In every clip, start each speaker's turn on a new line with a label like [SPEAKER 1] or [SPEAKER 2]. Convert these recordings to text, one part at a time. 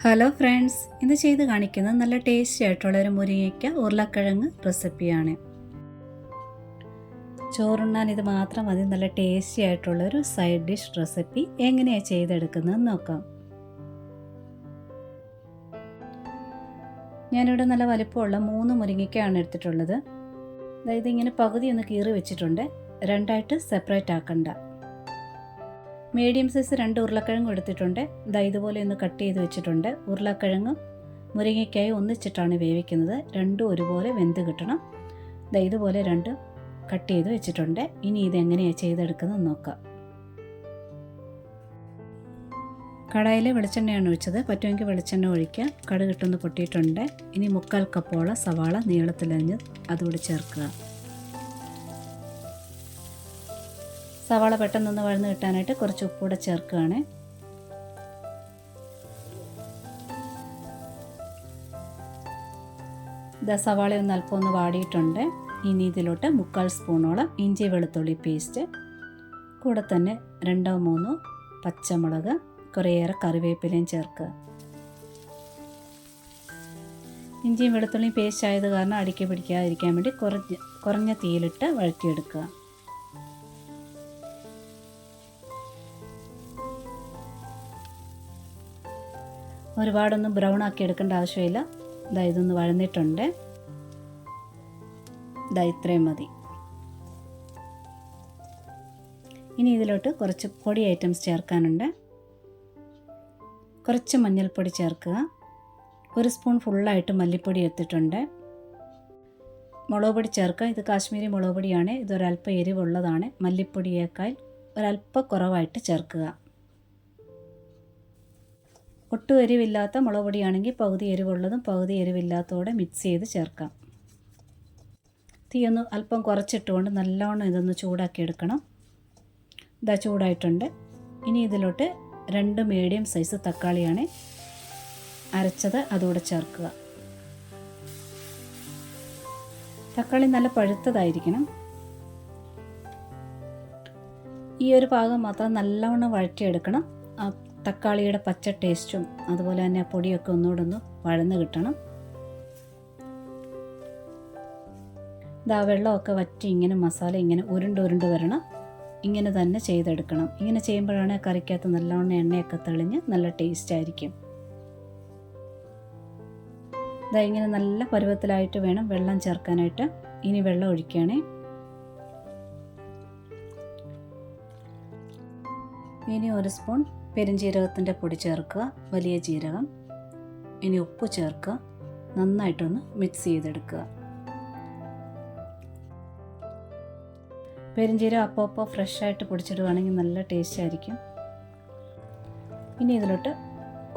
[SPEAKER 1] Hello friends, ഇന്ന് ചെയ്ത് കാണിക്കുന്നത് നല്ല ടേസ്റ്റി ആയിട്ടുള്ളൊരു മുരിങ്ങയ്ക്ക ഉരുളക്കിഴങ്ങ് റെസിപ്പിയാണ്. ചോറുണ്ണാൻ ഇത് മാത്രം മതി. നല്ല ടേസ്റ്റി ആയിട്ടുള്ളൊരു സൈഡ് ഡിഷ് റെസിപ്പി എങ്ങനെയാണ് ചെയ്തെടുക്കുന്നതെന്ന് നോക്കാം. ഞാനിവിടെ നല്ല വലിപ്പമുള്ള 3 മുരിങ്ങയ്ക്കയാണ് എടുത്തിട്ടുള്ളത്. അതായത് ഇങ്ങനെ പകുതി ഒന്ന് കീറി വെച്ചിട്ടുണ്ട്. രണ്ടായിട്ട് സെപ്പറേറ്റ് ആക്കണ്ട. മീഡിയം സൈസ് 2 ഉരുളക്കിഴങ്ങ് എടുത്തിട്ടുണ്ട്. ഇതുപോലെ ഒന്ന് കട്ട് ചെയ്ത് വെച്ചിട്ടുണ്ട്. ഉരുളക്കിഴങ്ങും മുരിങ്ങയ്ക്കായി ഒന്നിച്ചിട്ടാണ് വേവിക്കുന്നത്. രണ്ടും ഒരുപോലെ വെന്ത് കിട്ടണം. ഇതുപോലെ 2 കട്ട് ചെയ്ത് വെച്ചിട്ടുണ്ട്. ഇനി ഇതെങ്ങനെയാണ് ചെയ്തെടുക്കുന്നത് നോക്കാം. കടായിൽ വെളിച്ചെണ്ണയാണ് ഒഴിച്ചത്. പറ്റുമെങ്കിൽ വെളിച്ചെണ്ണ ഒഴിക്കുക. കടുകിട്ടൊന്ന് പൊട്ടിയിട്ടുണ്ട്. ഇനി 1/4 കപ്പോളം സവാള നീളത്തിലരിഞ്ഞ് അതുകൂടി ചേർക്കുക. സവാള പെട്ടെന്നൊന്ന് വഴന്ന് കിട്ടാനായിട്ട് കുറച്ച് ഉപ്പൂടെ ചേർക്കുകയാണ്. സവാള ഒന്ന് അല്പം ഒന്ന് വാടിയിട്ടുണ്ട്. ഇനി ഇതിലോട്ട് 1/4 സ്പൂണോളം ഇഞ്ചി വെളുത്തുള്ളി പേസ്റ്റ്, കൂടെ തന്നെ 2-3 പച്ചമുളക്, കുറേയേറെ കറിവേപ്പിലയും ചേർക്കുക. ഇഞ്ചിയും വെളുത്തുള്ളിയും പേസ്റ്റ് ആയത് കാരണം അടിക്ക് പിടിക്കാതിരിക്കാൻ വേണ്ടി കുറഞ്ഞ തീയിലിട്ട് വഴറ്റിയെടുക്കുക. ഒരുപാടൊന്നും ബ്രൗൺ ആക്കി എടുക്കേണ്ട ആവശ്യമില്ല. ഇതൊന്ന് വഴന്നിട്ടുണ്ട്. ഇത്രയും മതി. ഇനി ഇതിലോട്ട് കുറച്ച് പൊടി ഐറ്റംസ് ചേർക്കാനുണ്ട്. കുറച്ച് മഞ്ഞൾപ്പൊടി ചേർക്കുക. 1 സ്പൂൺ ഫുള്ളായിട്ട് മല്ലിപ്പൊടി എടുത്തിട്ടുണ്ട്. മുളക് പൊടി ചേർക്കുക. ഇത് കാശ്മീരി മുളക് പൊടിയാണ്. ഇതൊരല്പം എരിവുള്ളതാണ്. മല്ലിപ്പൊടിയേക്കാൾ ഒരല്പം കുറവായിട്ട് ചേർക്കുക. ഒട്ടും എരിവില്ലാത്ത മുളക് പൊടിയാണെങ്കിൽ പകുതി എരിവുള്ളതും പകുതി എരിവില്ലാത്തതോടെ മിക്സ് ചെയ്ത് ചേർക്കാം. തീയൊന്ന് അല്പം കുറച്ചിട്ടുകൊണ്ട് നല്ലോണം ഇതൊന്ന് ചൂടാക്കി എടുക്കണം. ചൂടായിട്ടുണ്ട്. ഇനി ഇതിലോട്ട് 2 മീഡിയം സൈസ് തക്കാളിയാണ് അരച്ചത്, അതുകൂടെ ചേർക്കുക. തക്കാളി നല്ല പഴുത്തതായിരിക്കണം. ഈ ഒരു ഭാഗം മാത്രം നല്ലവണ്ണം വഴറ്റിയെടുക്കണം. തക്കാളിയുടെ പച്ച ടേസ്റ്റും അതുപോലെ തന്നെ പൊടിയൊക്കെ ഒന്നുകൂടെ ഒന്ന് വഴന്ന് കിട്ടണം. വെള്ളമൊക്കെ വറ്റി ഇങ്ങനെ മസാല ഇങ്ങനെ ഉരുണ്ട് വരണം. ഇങ്ങനെ തന്നെ ചെയ്തെടുക്കണം. ഇങ്ങനെ ചെയ്യുമ്പോഴാണ് കറിക്കകത്ത് നല്ലവണ്ണം എണ്ണയൊക്കെ തെളിഞ്ഞ് നല്ല ടേസ്റ്റ് ആയിരിക്കും. ഇങ്ങനെ നല്ല പരുവത്തിലായിട്ട് വേണം വെള്ളം ചേർക്കാനായിട്ട്. ഇനി വെള്ളം ഒഴിക്കുകയാണേ. ഇനി 1 സ്പൂൺ പെരുംജീരകത്തിൻ്റെ പൊടി ചേർക്കുക, വലിയ ജീരകം. ഇനി ഉപ്പ് ചേർക്കുക. നന്നായിട്ടൊന്ന് മിക്സ് ചെയ്തെടുക്കുക. പെരുംജീരകം അപ്പോൾ ഫ്രഷായിട്ട് പൊടിച്ചിടുകയാണെങ്കിൽ നല്ല ടേസ്റ്റ് ആയിരിക്കും. ഇനി ഇതിലോട്ട്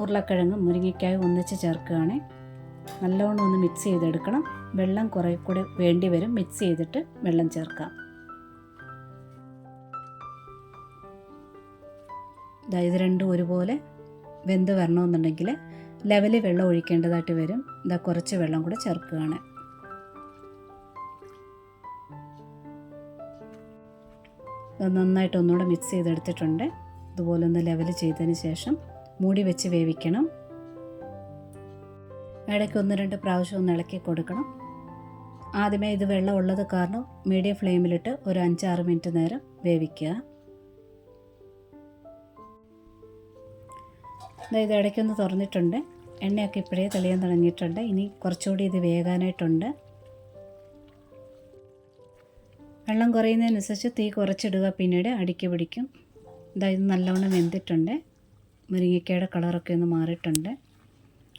[SPEAKER 1] ഉരുളക്കിഴങ്ങും മുരിങ്ങയ്ക്കായും ഒന്നിച്ച് ചേർക്കുകയാണ്. നല്ലവണ്ണം ഒന്ന് മിക്സ് ചെയ്തെടുക്കണം. വെള്ളം കുറേ കൂടെ വേണ്ടി വരും. മിക്സ് ചെയ്തിട്ട് വെള്ളം ചേർക്കാം. ഇത് രണ്ടും ഒരുപോലെ വെന്ത് വരണമെന്നുണ്ടെങ്കിൽ ലെവലിൽ വെള്ളം ഒഴിക്കേണ്ടതായിട്ട് വരും. കുറച്ച് വെള്ളം കൂടെ ചേർക്കുകയാണ്. നന്നായിട്ട് ഒന്നുകൂടെ മിക്സ് ചെയ്തെടുത്തിട്ടുണ്ട്. ഇതുപോലെ ഒന്ന് ലെവൽ ചെയ്തതിന് ശേഷം മൂടി വെച്ച് വേവിക്കണം. ഇടയ്ക്ക് 1-2 പ്രാവശ്യം ഒന്ന് ഇളക്കി കൊടുക്കണം. ആദ്യമേ ഇത് വെള്ളം ഉള്ളത് കാരണം മീഡിയം ഫ്ലെയിമിലിട്ട് ഒരു 5-6 മിനിറ്റ് നേരം വേവിക്കുക. ഇത് ഇടയ്ക്കൊന്ന് തുറന്നിട്ടുണ്ട്. എണ്ണയൊക്കെ ഇപ്പോഴേ തെളിയാൻ തുടങ്ങിയിട്ടുണ്ട്. ഇനി കുറച്ചുകൂടി ഇത് വേകാനായിട്ടുണ്ട്. വെള്ളം കുറയുന്നതിനനുസരിച്ച് തീ കുറച്ചിടുക. പിന്നീട് അടിക്ക് പിടിക്കും. ഇത് നല്ലവണ്ണം വെന്തിട്ടുണ്ട്. മുരിങ്ങയ്ക്കയുടെ കളറൊക്കെ ഒന്ന് മാറിയിട്ടുണ്ട്.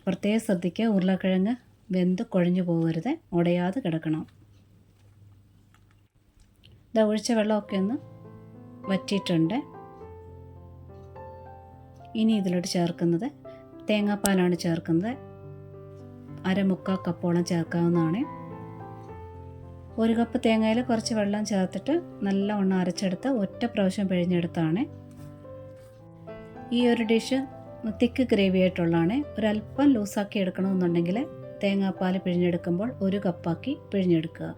[SPEAKER 1] പ്രത്യേകം ശ്രദ്ധിക്കുക, ഉരുളക്കിഴങ്ങ് വെന്ത് കുഴഞ്ഞു പോകരുത്, ഉടയാതെ കിടക്കണം. ഒഴിച്ച വെള്ളമൊക്കെ ഒന്ന് വറ്റിയിട്ടുണ്ട്. ഇനി ഇതിലോട്ട് ചേർക്കുന്നത് തേങ്ങാപ്പാലാണ് ചേർക്കുന്നത്. 1/4 കപ്പോളം ചേർക്കാവുന്നതാണ്. 1 കപ്പ് തേങ്ങയിൽ കുറച്ച് വെള്ളം ചേർത്തിട്ട് നല്ലവണ്ണം അരച്ചെടുത്ത് ഒറ്റ പ്രാവശ്യം പിഴിഞ്ഞെടുത്താണ്. ഈ ഒരു ഡിഷ് തിക്ക് ഗ്രേവി ആയിട്ടുള്ളതാണ്. ഒരല്പം ലൂസാക്കി എടുക്കണമെന്നുണ്ടെങ്കിൽ തേങ്ങാപ്പാൽ പിഴിഞ്ഞെടുക്കുമ്പോൾ 1 കപ്പാക്കി പിഴിഞ്ഞെടുക്കുക.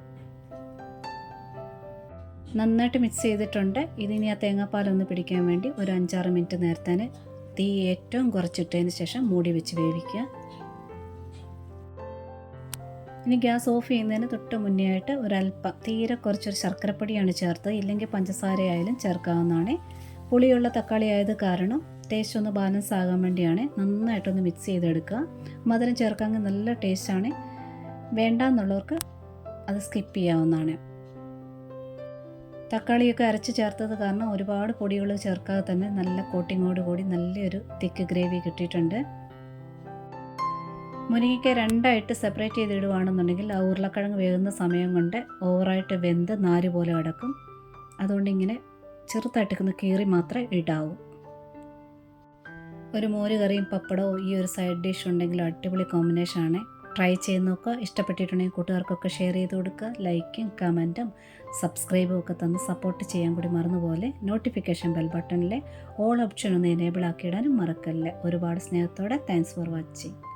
[SPEAKER 1] നന്നായിട്ട് മിക്സ് ചെയ്തിട്ടുണ്ട്. ഇതിനി ആ തേങ്ങാപ്പാലൊന്ന് പിടിക്കാൻ വേണ്ടി ഒരു 5-6 മിനിറ്റ് നേരത്തേന് തീ ഏറ്റവും കുറച്ചിട്ടതിന് ശേഷം മൂടി വെച്ച് വേവിക്കുക. ഇനി ഗ്യാസ് ഓഫ് ചെയ്യുന്നതിന് തൊട്ട് മുന്നേ ആയിട്ട് ഒരല്പം തീരെ കുറച്ചൊരു ശർക്കരപ്പൊടിയാണ് ചേർത്തത്, ഇല്ലെങ്കിൽ പഞ്ചസാരയായാലും ചേർക്കാവുന്നതാണ്. പുളിയുള്ള തക്കാളി ആയത് കാരണം ടേസ്റ്റ് ഒന്ന് ബാലൻസ് ആകാൻ വേണ്ടിയാണ്. നന്നായിട്ടൊന്ന് മിക്സ് ചെയ്തെടുക്കുക. മധുരം ചേർക്കാമെങ്കിൽ നല്ല ടേസ്റ്റാണ്. വേണ്ടാന്നുള്ളവർക്ക് അത് സ്കിപ്പ് ചെയ്യാവുന്നതാണ്. തക്കാളിയൊക്കെ അരച്ച് ചേർത്തത് കാരണം ഒരുപാട് പൊടികൾ ചേർക്കാതെ തന്നെ നല്ല കോട്ടിങ്ങോട് കൂടി നല്ലൊരു തിക്ക് ഗ്രേവി കിട്ടിയിട്ടുണ്ട്. മുരിങ്ങയ്ക്ക രണ്ടായിട്ട് സെപ്പറേറ്റ് ചെയ്തിടുകയാണെന്നുണ്ടെങ്കിൽ ആ ഉരുളക്കിഴങ്ങ് വേകുന്ന സമയം കൊണ്ട് ഓവറായിട്ട് വെന്ത് നാര് പോലെ കിടക്കും. അതുകൊണ്ട് ഇങ്ങനെ ചെറുതായിട്ടൊന്ന് കീറി മാത്രമേ ഇടാവൂ. ഒരു മോര് കറിയും പപ്പടവും ഈ ഒരു സൈഡ് ഡിഷ് ഉണ്ടെങ്കിൽ അടിപൊളി കോമ്പിനേഷനാണ്. ട്രൈ ചെയ്ത് നോക്കുക. ഇഷ്ടപ്പെട്ടിട്ടുണ്ടെങ്കിൽ കൂട്ടുകാർക്കൊക്കെ ഷെയർ ചെയ്ത് കൊടുക്കുക. ലൈക്കും കമൻറ്റും സബ്സ്ക്രൈബും ഒക്കെ തന്ന് സപ്പോർട്ട് ചെയ്യാൻ കൂടി മറന്നുപോലെ നോട്ടിഫിക്കേഷൻ ബെൽ ബട്ടണിലെ ഓൾ ഓപ്ഷൻ ഒന്ന് എനേബിൾ ആക്കിയിടാനും മറക്കല്ലേ. ഒരുപാട് സ്നേഹത്തോടെ താങ്ക്സ് ഫോർ വാച്ചിങ്.